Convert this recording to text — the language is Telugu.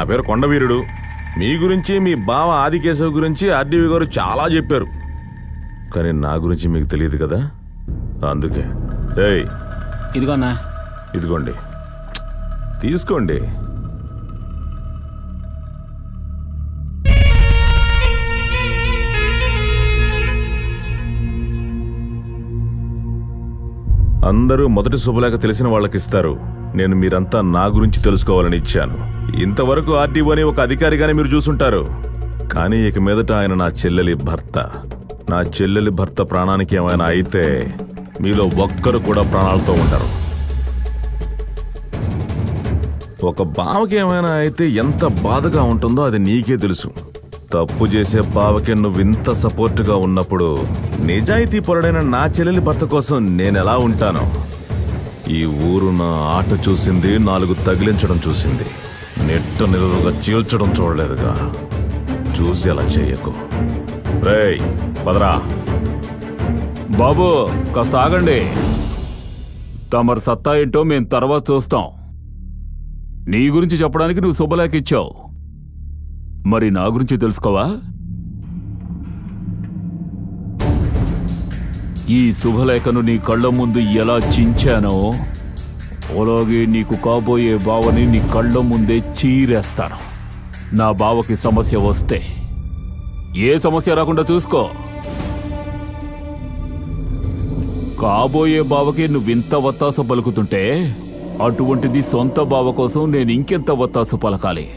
నా పేరు కొండవీరుడు. మీ గురించి, మీ బావ ఆదికేశవ్ గురించి ఆర్డీవీ గారు చాలా చెప్పారు. కానీ నా గురించి మీకు తెలియదు కదా, అందుకే. ఏయ్, ఇదిగోన్నా. ఇదిగోండి, తీసుకోండి. అందరూ మొదటి శుభలేఖ తెలిసిన వాళ్ళకిస్తారు. నేను మీరంతా నా గురించి తెలుసుకోవాలని ఇచ్చాను. ఇంతవరకు ఆర్డీఓని ఒక అధికారిగానే మీరు చూసుంటారు. కానీ ఇక మీదట ఆయన నా చెల్లెలి భర్త. నా చెల్లెలి భర్త ప్రాణానికి ఏమైనా అయితే మీలో ఒక్కరు కూడా ప్రాణాలతో ఉండరు. ఒక బావకి ఏమైనా అయితే ఎంత బాధగా ఉంటుందో అది నీకే తెలుసు. తప్పు చేసే బావకి నువ్వింత సపోర్టుగా ఉన్నప్పుడు నిజాయితీ పరుడైన నా చెల్లెలి భర్త కోసం నేనెలా ఉంటానో. ఈ ఊరు నా ఆట చూసింది, 4 తగిలించడం చూసింది, నెట్ట నిలువుగా చీల్చడం చూడలేదుగా. చూసి అలా చేయకు. రేయ్, పదరా. బాబు, కాస్త ఆగండి. తమరు సత్తా ఏంటో మేం తర్వాత చూస్తాం. నీ గురించి చెప్పడానికి నువ్వు శుభలేఖ ఇచ్చావు, మరి నా గురించి తెలుసుకోవా? ఈ శుభలేఖను నీ కళ్ళ ముందు ఎలా చించానో అలాగే నీకు కాబోయే బావని నీ కళ్ళ ముందే చీరేస్తాను. నా బావకి సమస్య వస్తే ఏ సమస్య రాకుండా చూసుకో. కాబోయే బావకి నువ్వింత వత్తాసు పలుకుతుంటే అటువంటిది సొంత బావ కోసం నేను ఇంకెంత వత్తాసు పలకాలి?